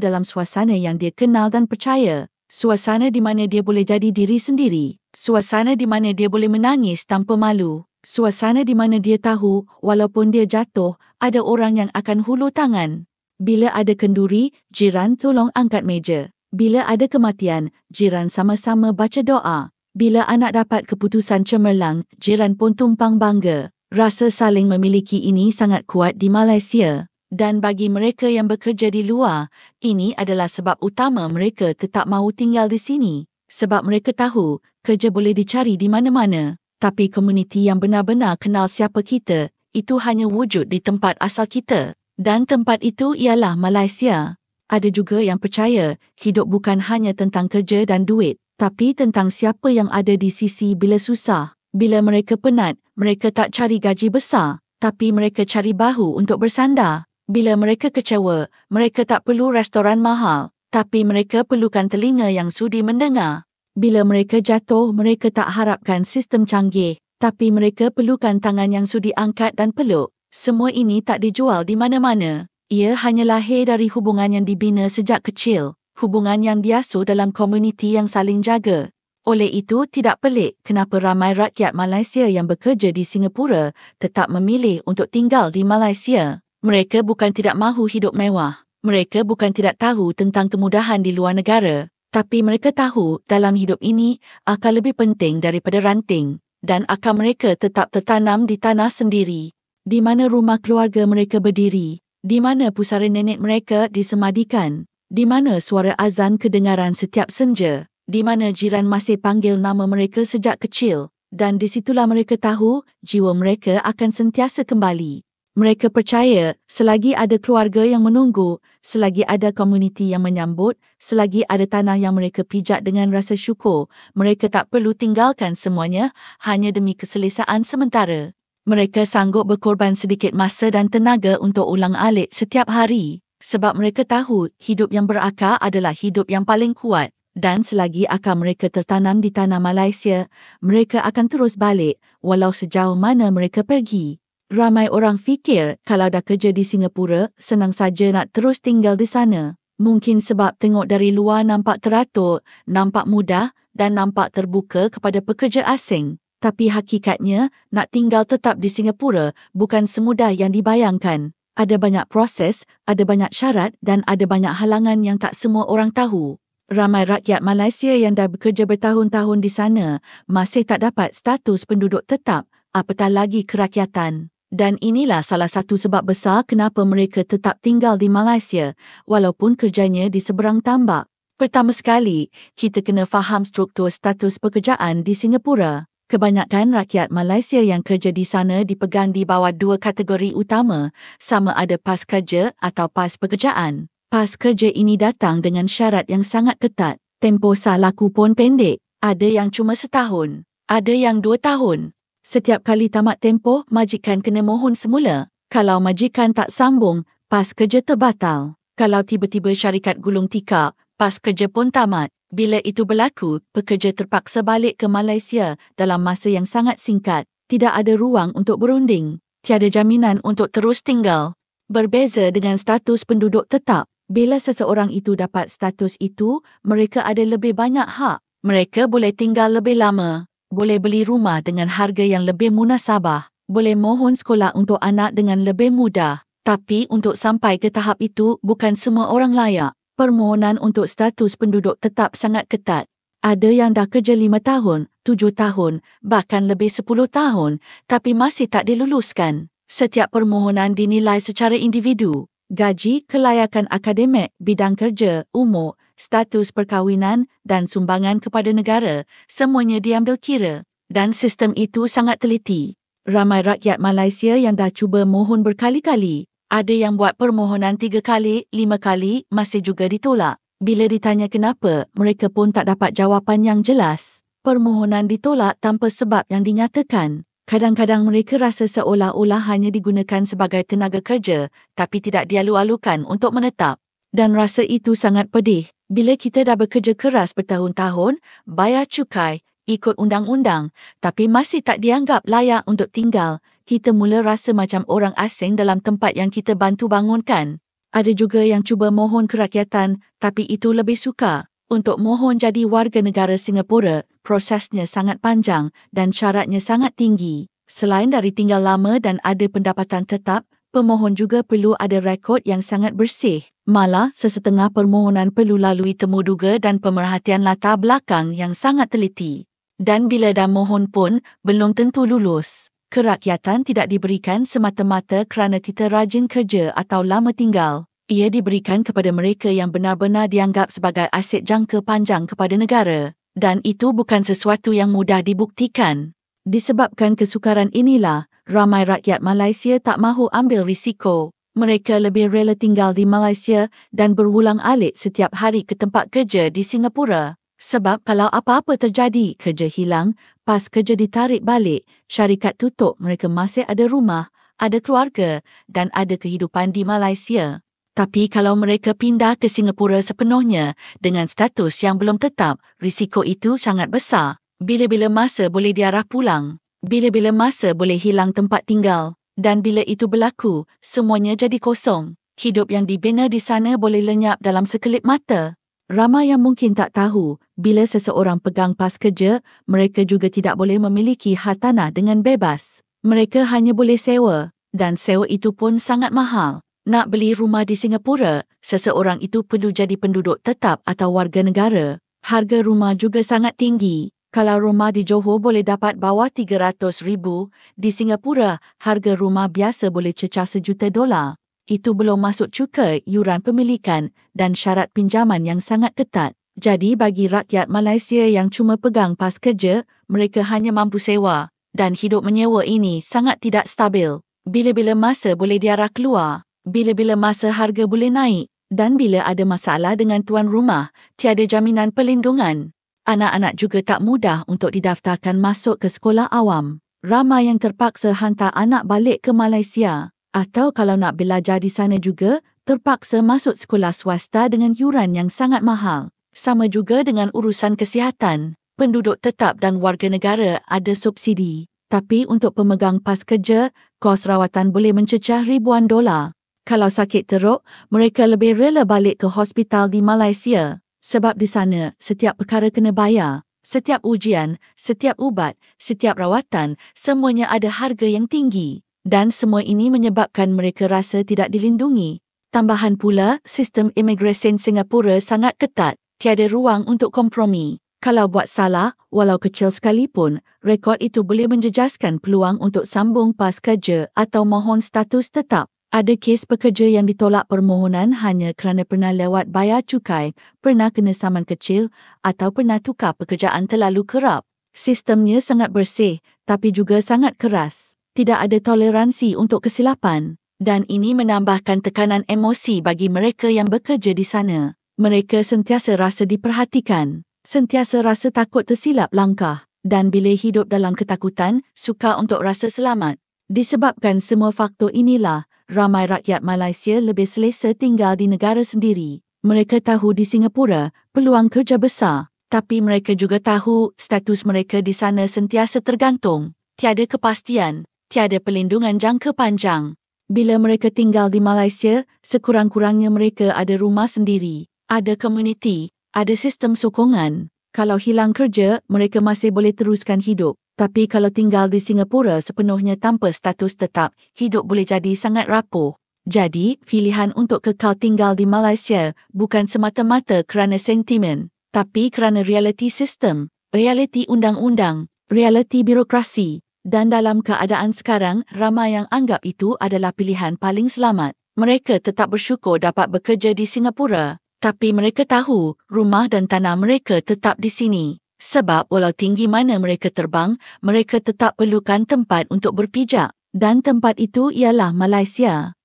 dalam suasana yang dia kenal dan percaya. Suasana di mana dia boleh jadi diri sendiri. Suasana di mana dia boleh menangis tanpa malu. Suasana di mana dia tahu, walaupun dia jatuh, ada orang yang akan hulur tangan. Bila ada kenduri, jiran tolong angkat meja. Bila ada kematian, jiran sama-sama baca doa. Bila anak dapat keputusan cemerlang, jiran pun tumpang bangga. Rasa saling memiliki ini sangat kuat di Malaysia. Dan bagi mereka yang bekerja di luar, ini adalah sebab utama mereka tetap mahu tinggal di sini. Sebab mereka tahu, kerja boleh dicari di mana-mana. Tapi komuniti yang benar-benar kenal siapa kita, itu hanya wujud di tempat asal kita. Dan tempat itu ialah Malaysia. Ada juga yang percaya, hidup bukan hanya tentang kerja dan duit, tapi tentang siapa yang ada di sisi bila susah. Bila mereka penat, mereka tak cari gaji besar, tapi mereka cari bahu untuk bersandar. Bila mereka kecewa, mereka tak perlu restoran mahal, tapi mereka perlukan telinga yang sudi mendengar. Bila mereka jatuh, mereka tak harapkan sistem canggih, tapi mereka perlukan tangan yang sudi angkat dan peluk. Semua ini tak dijual di mana-mana. Ia hanya lahir dari hubungan yang dibina sejak kecil, hubungan yang diasuh dalam komuniti yang saling jaga. Oleh itu, tidak pelik kenapa ramai rakyat Malaysia yang bekerja di Singapura tetap memilih untuk tinggal di Malaysia. Mereka bukan tidak mahu hidup mewah. Mereka bukan tidak tahu tentang kemudahan di luar negara. Tapi mereka tahu dalam hidup ini akal lebih penting daripada ranting. Dan akal mereka tetap tertanam di tanah sendiri. Di mana rumah keluarga mereka berdiri. Di mana pusara nenek mereka disemadikan. Di mana suara azan kedengaran setiap senja. Di mana jiran masih panggil nama mereka sejak kecil. Dan di situlah mereka tahu jiwa mereka akan sentiasa kembali. Mereka percaya selagi ada keluarga yang menunggu, selagi ada komuniti yang menyambut, selagi ada tanah yang mereka pijak dengan rasa syukur, mereka tak perlu tinggalkan semuanya hanya demi keselesaan sementara. Mereka sanggup berkorban sedikit masa dan tenaga untuk ulang-alik setiap hari. Sebab mereka tahu hidup yang berakar adalah hidup yang paling kuat. Dan selagi akar mereka tertanam di tanah Malaysia, mereka akan terus balik walau sejauh mana mereka pergi. Ramai orang fikir kalau dah kerja di Singapura, senang saja nak terus tinggal di sana. Mungkin sebab tengok dari luar nampak teratur, nampak mudah dan nampak terbuka kepada pekerja asing. Tapi hakikatnya, nak tinggal tetap di Singapura bukan semudah yang dibayangkan. Ada banyak proses, ada banyak syarat dan ada banyak halangan yang tak semua orang tahu. Ramai rakyat Malaysia yang dah bekerja bertahun-tahun di sana masih tak dapat status penduduk tetap, apatah lagi kerakyatan. Dan inilah salah satu sebab besar kenapa mereka tetap tinggal di Malaysia walaupun kerjanya di seberang tambak. Pertama sekali, kita kena faham struktur status pekerjaan di Singapura. Kebanyakan rakyat Malaysia yang kerja di sana dipegang di bawah dua kategori utama, sama ada pas kerja atau pas pekerjaan. Pas kerja ini datang dengan syarat yang sangat ketat. Tempoh sah laku pun pendek. Ada yang cuma setahun, ada yang 2 tahun. Setiap kali tamat tempoh, majikan kena mohon semula. Kalau majikan tak sambung, pas kerja terbatal. Kalau tiba-tiba syarikat gulung tikar, pas kerja pun tamat. Bila itu berlaku, pekerja terpaksa balik ke Malaysia dalam masa yang sangat singkat. Tidak ada ruang untuk berunding. Tiada jaminan untuk terus tinggal. Berbeza dengan status penduduk tetap. Bila seseorang itu dapat status itu, mereka ada lebih banyak hak. Mereka boleh tinggal lebih lama. Boleh beli rumah dengan harga yang lebih munasabah. Boleh mohon sekolah untuk anak dengan lebih mudah. Tapi untuk sampai ke tahap itu, bukan semua orang layak. Permohonan untuk status penduduk tetap sangat ketat. Ada yang dah kerja 5 tahun, 7 tahun, bahkan lebih 10 tahun, tapi masih tak diluluskan. Setiap permohonan dinilai secara individu. Gaji, kelayakan akademik, bidang kerja, umur, status perkahwinan dan sumbangan kepada negara, semuanya diambil kira. Dan sistem itu sangat teliti. Ramai rakyat Malaysia yang dah cuba mohon berkali-kali. Ada yang buat permohonan 3 kali, 5 kali, masih juga ditolak. Bila ditanya kenapa, mereka pun tak dapat jawapan yang jelas. Permohonan ditolak tanpa sebab yang dinyatakan. Kadang-kadang mereka rasa seolah-olah hanya digunakan sebagai tenaga kerja, tapi tidak dialu-alukan untuk menetap. Dan rasa itu sangat pedih. Bila kita dah bekerja keras bertahun-tahun, bayar cukai, ikut undang-undang, tapi masih tak dianggap layak untuk tinggal, kita mula rasa macam orang asing dalam tempat yang kita bantu bangunkan. Ada juga yang cuba mohon kerakyatan, tapi itu lebih sukar. Untuk mohon jadi warga negara Singapura, prosesnya sangat panjang dan syaratnya sangat tinggi. Selain dari tinggal lama dan ada pendapatan tetap, pemohon juga perlu ada rekod yang sangat bersih. Malah, sesetengah permohonan perlu lalui temuduga dan pemerhatian latar belakang yang sangat teliti. Dan bila dah mohon pun, belum tentu lulus. Kerakyatan tidak diberikan semata-mata kerana kita rajin kerja atau lama tinggal. Ia diberikan kepada mereka yang benar-benar dianggap sebagai aset jangka panjang kepada negara. Dan itu bukan sesuatu yang mudah dibuktikan. Disebabkan kesukaran inilah, ramai rakyat Malaysia tak mahu ambil risiko. Mereka lebih rela tinggal di Malaysia dan berulang-alik setiap hari ke tempat kerja di Singapura. Sebab kalau apa-apa terjadi, kerja hilang, pas kerja ditarik balik, syarikat tutup, mereka masih ada rumah, ada keluarga dan ada kehidupan di Malaysia. Tapi kalau mereka pindah ke Singapura sepenuhnya dengan status yang belum tetap, risiko itu sangat besar. Bila-bila masa boleh diarah pulang. Bila-bila masa boleh hilang tempat tinggal. Dan bila itu berlaku, semuanya jadi kosong. Hidup yang dibina di sana boleh lenyap dalam sekelip mata. Ramai yang mungkin tak tahu, bila seseorang pegang pas kerja, mereka juga tidak boleh memiliki hartanah dengan bebas. Mereka hanya boleh sewa. Dan sewa itu pun sangat mahal. Nak beli rumah di Singapura, seseorang itu perlu jadi penduduk tetap atau warga negara. Harga rumah juga sangat tinggi. Kalau rumah di Johor boleh dapat bawah 300,000, di Singapura, harga rumah biasa boleh cecah $1,000,000. Itu belum masuk cukai yuran pemilikan dan syarat pinjaman yang sangat ketat. Jadi bagi rakyat Malaysia yang cuma pegang pas kerja, mereka hanya mampu sewa. Dan hidup menyewa ini sangat tidak stabil. Bila-bila masa boleh diarah keluar. Bila-bila masa harga boleh naik dan bila ada masalah dengan tuan rumah, tiada jaminan perlindungan. Anak-anak juga tak mudah untuk didaftarkan masuk ke sekolah awam. Ramai yang terpaksa hantar anak balik ke Malaysia. Atau kalau nak belajar di sana juga, terpaksa masuk sekolah swasta dengan yuran yang sangat mahal. Sama juga dengan urusan kesihatan. Penduduk tetap dan warga negara ada subsidi. Tapi untuk pemegang pas kerja, kos rawatan boleh mencecah ribuan dolar. Kalau sakit teruk, mereka lebih rela balik ke hospital di Malaysia. Sebab di sana, setiap perkara kena bayar. Setiap ujian, setiap ubat, setiap rawatan, semuanya ada harga yang tinggi. Dan semua ini menyebabkan mereka rasa tidak dilindungi. Tambahan pula, sistem imigresen Singapura sangat ketat. Tiada ruang untuk kompromi. Kalau buat salah, walau kecil sekalipun, rekod itu boleh menjejaskan peluang untuk sambung pas kerja atau mohon status tetap. Ada kes pekerja yang ditolak permohonan hanya kerana pernah lewat bayar cukai, pernah kena saman kecil atau pernah tukar pekerjaan terlalu kerap. Sistemnya sangat bersih tapi juga sangat keras. Tidak ada toleransi untuk kesilapan dan ini menambahkan tekanan emosi bagi mereka yang bekerja di sana. Mereka sentiasa rasa diperhatikan, sentiasa rasa takut tersilap langkah dan bila hidup dalam ketakutan, sukar untuk rasa selamat. Disebabkan semua faktor inilah, ramai rakyat Malaysia lebih selesa tinggal di negara sendiri. Mereka tahu di Singapura peluang kerja besar, tapi mereka juga tahu status mereka di sana sentiasa tergantung. Tiada kepastian, tiada perlindungan jangka panjang. Bila mereka tinggal di Malaysia, sekurang-kurangnya mereka ada rumah sendiri, ada komuniti, ada sistem sokongan. Kalau hilang kerja, mereka masih boleh teruskan hidup. Tapi kalau tinggal di Singapura sepenuhnya tanpa status tetap, hidup boleh jadi sangat rapuh. Jadi, pilihan untuk kekal tinggal di Malaysia bukan semata-mata kerana sentimen, tapi kerana realiti sistem, realiti undang-undang, realiti birokrasi. Dan dalam keadaan sekarang, ramai yang anggap itu adalah pilihan paling selamat. Mereka tetap bersyukur dapat bekerja di Singapura. Tapi mereka tahu rumah dan tanah mereka tetap di sini. Sebab walau tinggi mana mereka terbang, mereka tetap perlukan tempat untuk berpijak. Dan tempat itu ialah Malaysia.